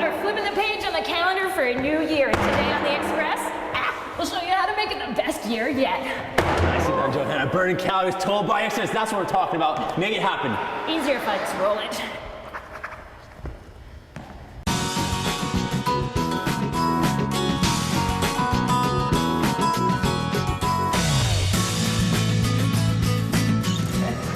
are flipping the page on the calendar for a new year. Today on the Express, we'll show you how to make it the best year yet. Nicely done, Johanna. Burning calories, total body excellence. That's what we're talking about. Make it happen. Easier if I just roll it.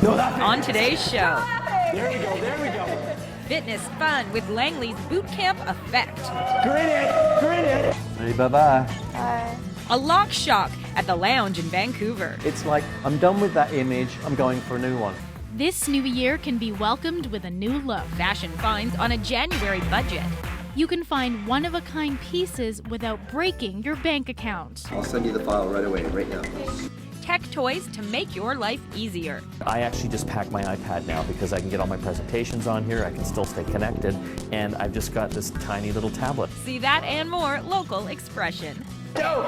No, that On today's show, There we go, there we go. fitness fun with Langley's Bootcamp Effect. Grin it, grin it. Hey, bye-bye. Hi. A lock shock at the Lounge in Vancouver. It's like, I'm done with that image, I'm going for a new one. This new year can be welcomed with a new look. Fashion finds on a January budget. You can find one-of-a-kind pieces without breaking your bank account. I'll send you the file right away, right now. Tech toys to make your life easier. I actually just pack my iPad now because I can get all my presentations on here, I can still stay connected, and I've just got this tiny little tablet. See that and more local expression. Dope.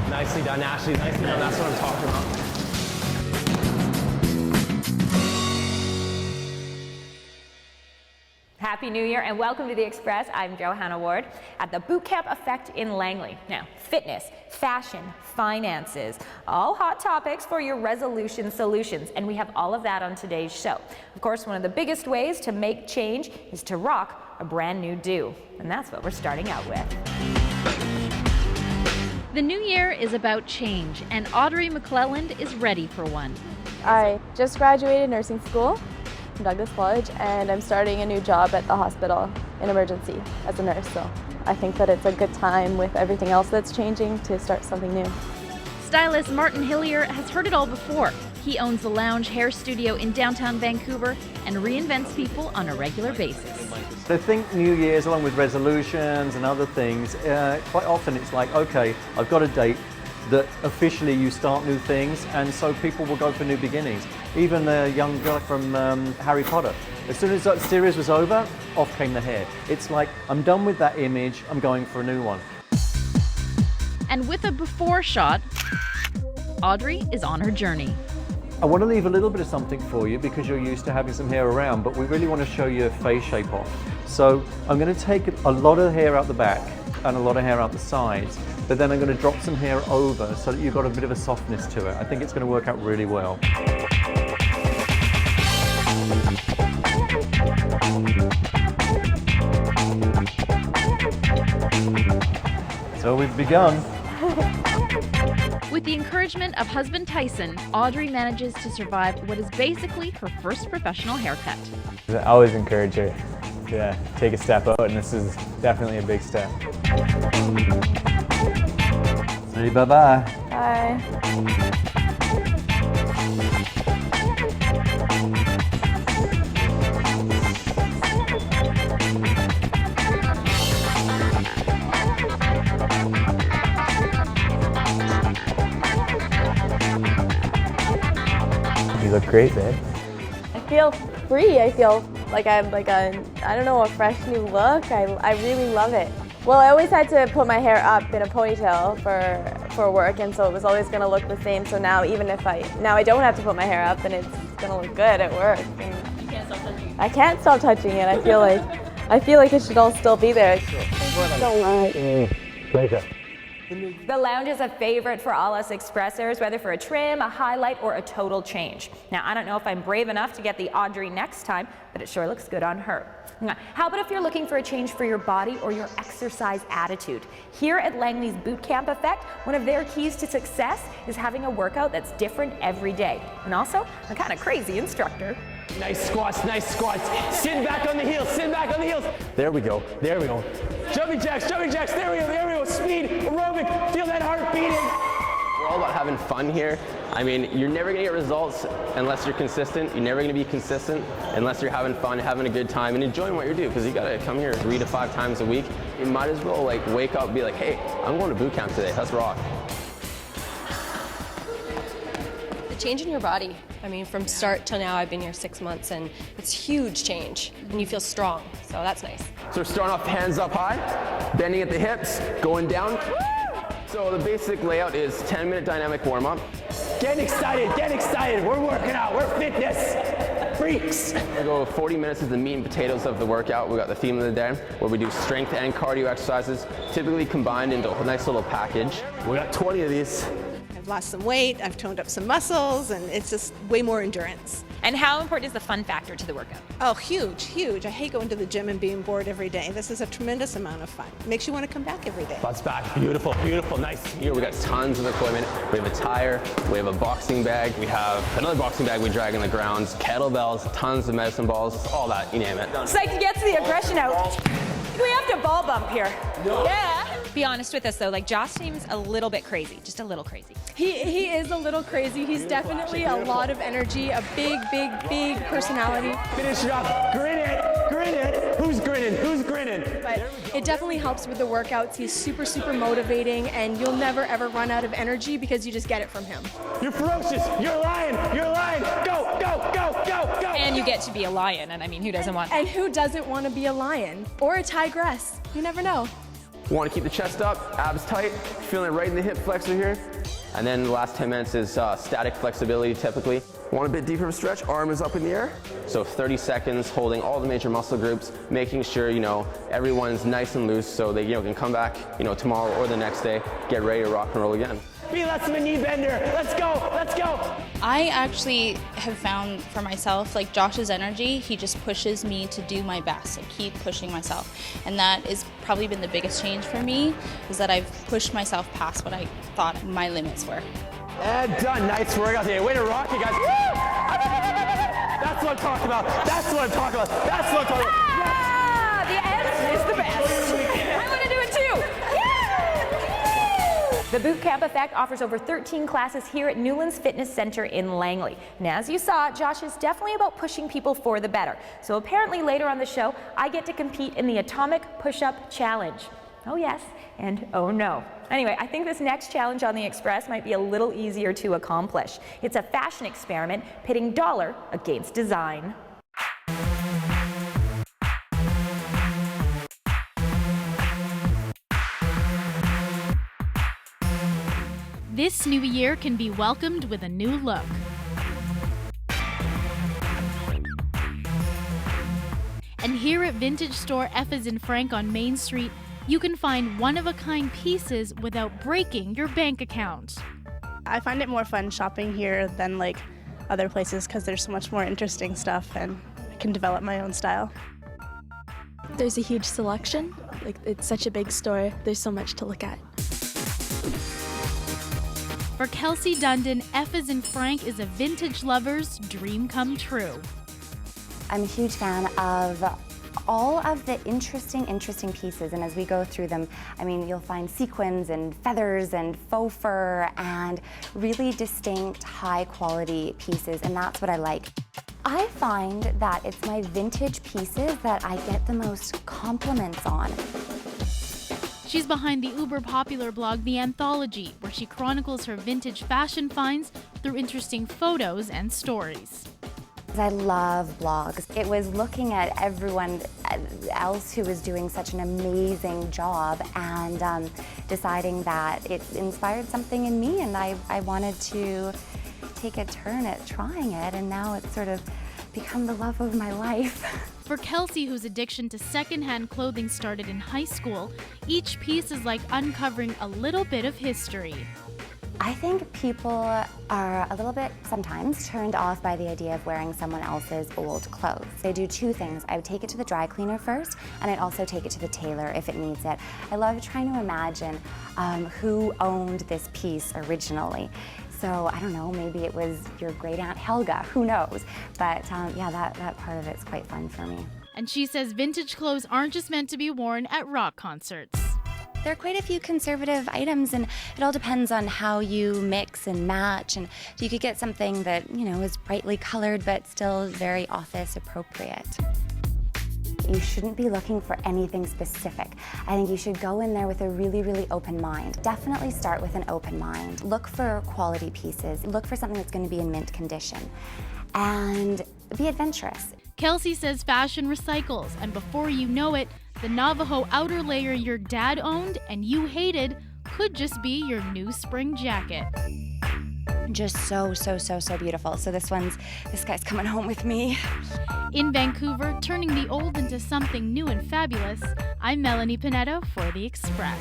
Nicely done, Ashley. Nicely done. That's what I'm talking about. Happy New Year and welcome to the Express. I'm Johanna Ward at the Bootcamp Effect in Langley. Now, fitness, fashion, finances, all hot topics for your resolution solutions. And we have all of that on today's show. Of course, one of the biggest ways to make change is to rock a brand new do. And that's what we're starting out with. The new year is about change, and Audrey McClelland is ready for one. I just graduated nursing school from Douglas College, and I'm starting a new job at the hospital in emergency as a nurse. So I think that it's a good time with everything else that's changing to start something new. Stylist Martin Hillier has heard it all before. He owns the Lounge Hair Studio in downtown Vancouver and reinvents people on a regular basis. I think New Year's, along with resolutions and other things, quite often it's like, okay, I've got a date that officially you start new things, and so people will go for new beginnings. Even the young girl from Harry Potter, as soon as that series was over, off came the hair. It's like, I'm done with that image, I'm going for a new one. And with a before shot, Audrey is on her journey. I want to leave a little bit of something for you because you're used to having some hair around, but we really want to show you a face shape off. So I'm going to take a lot of hair out the back and a lot of hair out the sides, but then I'm going to drop some hair over so that you've got a bit of a softness to it. I think it's going to work out really well. So we've begun. With the encouragement of husband Tyson, Audrey manages to survive what is basically her first professional haircut. I always encourage her to take a step out, and this is definitely a big step. Say bye-bye. Bye. You look great, babe. I feel free. I feel like I'm like I don't know, a fresh new look. I really love it. Well, I always had to put my hair up in a ponytail for work, and so it was always going to look the same. So now, even if I don't have to put my hair up, and it's going to look good at work. And You can't stop touching it. I can't stop touching it. I feel like it should all still be there. Thank you so much. Pleasure. The Lounge is a favorite for all us expressors, whether for a trim, a highlight, or a total change. Now, I don't know if I'm brave enough to get the Audrey next time, but it sure looks good on her. How about if you're looking for a change for your body or your exercise attitude? Here at Langley's Bootcamp Effect, one of their keys to success is having a workout that's different every day. And also, a kind of crazy instructor. Nice squats, nice squats. Sit back on the heels, sit back on the heels. There we go, there we go. Jumping jacks, there we go, there we go. Speed, aerobic, feel that heart beating. We're all about having fun here. I mean, you're never gonna get results unless you're consistent. You're never gonna be consistent unless you're having fun, having a good time, and enjoying what you're doing, because you gotta come here 3 to 5 times a week. You might as well like wake up and be like, hey, I'm going to boot camp today, let's rock. The change in your body. I mean, from start till now, I've been here 6 months, and it's huge change, and you feel strong, so that's nice. So we're starting off hands up high, bending at the hips, going down. So the basic layout is 10-minute dynamic warm-up. Get excited, we're working out, we're fitness. freaks. We go 40 minutes is the meat and potatoes of the workout. We got the theme of the day where we do strength and cardio exercises, typically combined into a nice little package. We got 20 of these. I've lost some weight, I've toned up some muscles, and it's just way more endurance. And how important is the fun factor to the workout? Oh, huge, huge. I hate going to the gym and being bored every day. This is a tremendous amount of fun. It makes you want to come back every day. Butts back, beautiful, beautiful, nice. Here we got tons of equipment. We have a tire, we have a boxing bag, we have another boxing bag we drag in the grounds, kettlebells, tons of medicine balls, all that, you name it. Psych gets the aggression out. We have to ball bump here. Yeah. Be honest with us though, like Josh seems a little bit crazy, just a little crazy. He is a little crazy. He's definitely a lot of energy, a big personality. Finish it up, grin it, grin it. Who's grinning, who's grinning? But it definitely helps with the workouts. He's super motivating, and you'll never ever run out of energy because you just get it from him. You're ferocious, you're a lion, go, go, go, go, go. And you get to be a lion, and I mean, who doesn't want that? And who doesn't want to be a lion? Or a tigress, you never know. Want to keep the chest up, abs tight, feeling it right in the hip flexor here. And then the last 10 minutes is static flexibility typically. Want a bit deeper of a stretch, arm is up in the air. So 30 seconds holding all the major muscle groups, making sure, everyone's nice and loose so they, can come back, tomorrow or the next day, get ready to rock and roll again. Be less of a knee bender, let's go, let's go. I actually have found for myself, like Josh's energy, he just pushes me to do my best, like keep pushing myself. And that has probably been the biggest change for me, is that I've pushed myself past what I thought my limits were. And done, nice workout today. Way to rock you guys. Woo! That's what I'm talking about, that's what I'm talking about, that's what I'm talking about. Ah, the end is the best. I want to do it too. The Bootcamp Effect offers over 13 classes here at Newlands Fitness Center in Langley. And as you saw, Josh is definitely about pushing people for the better. So apparently later on the show, I get to compete in the Atomic Push-Up Challenge. Oh yes, and oh no. Anyway, I think this next challenge on the Express might be a little easier to accomplish. It's a fashion experiment pitting dollar against design. This new year can be welcomed with a new look. And here at vintage store Effes in Frank on Main Street, you can find one-of-a-kind pieces without breaking your bank account. I find it more fun shopping here than like other places because there's so much more interesting stuff and I can develop my own style. There's a huge selection. Like, it's such a big store. There's so much to look at. For Kelsey Dundon, Effes in Frank is a vintage lover's dream come true. I'm a huge fan of all of the interesting pieces, and as we go through them, I mean, you'll find sequins and feathers and faux fur and really distinct high quality pieces, and that's what I like. I find that it's my vintage pieces that I get the most compliments on. She's behind the uber-popular blog The Anthology, where she chronicles her vintage fashion finds through interesting photos and stories. I love blogs. It was looking at everyone else who was doing such an amazing job and deciding that it inspired something in me, and I wanted to take a turn at trying it, and now it's sort of become the love of my life. For Kelsey, whose addiction to secondhand clothing started in high school, each piece is like uncovering a little bit of history. I think people are a little bit sometimes turned off by the idea of wearing someone else's old clothes. I do two things. I would take it to the dry cleaner first, and I'd also take it to the tailor if it needs it. I love trying to imagine who owned this piece originally. So I don't know, maybe it was your great aunt Helga, who knows? But yeah, that part of it's quite fun for me. And she says vintage clothes aren't just meant to be worn at rock concerts. There are quite a few conservative items, and it all depends on how you mix and match, and you could get something that, is brightly colored but still very office appropriate. You shouldn't be looking for anything specific. I think you should go in there with a really open mind. Definitely start with an open mind. Look for quality pieces. Look for something that's going to be in mint condition. And be adventurous. Kelsey says fashion recycles, and before you know it, the Navajo outer layer your dad owned and you hated could just be your new spring jacket. just so beautiful. So this guy's coming home with me. In Vancouver, turning the old into something new and fabulous, I'm Melanie Pineda for The Express.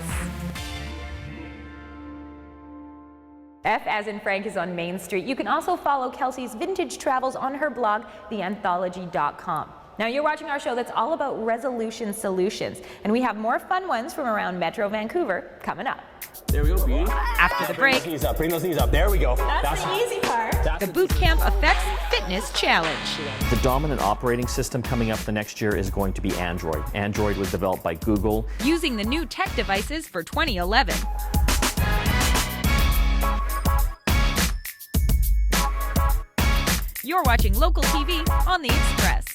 F as in Frank is on Main Street. You can also follow Kelsey's vintage travels on her blog, theanthology.com. Now you're watching our show that's all about resolution solutions, and we have more fun ones from around Metro Vancouver coming up. There we go, beauty. After the break. Bring those knees up. There we go. That's the easy part. The Bootcamp Effect Fitness Challenge. The dominant operating system coming up the next year is going to be Android. Android was developed by Google. Using the new tech devices for 2011. You're watching local TV on The Express.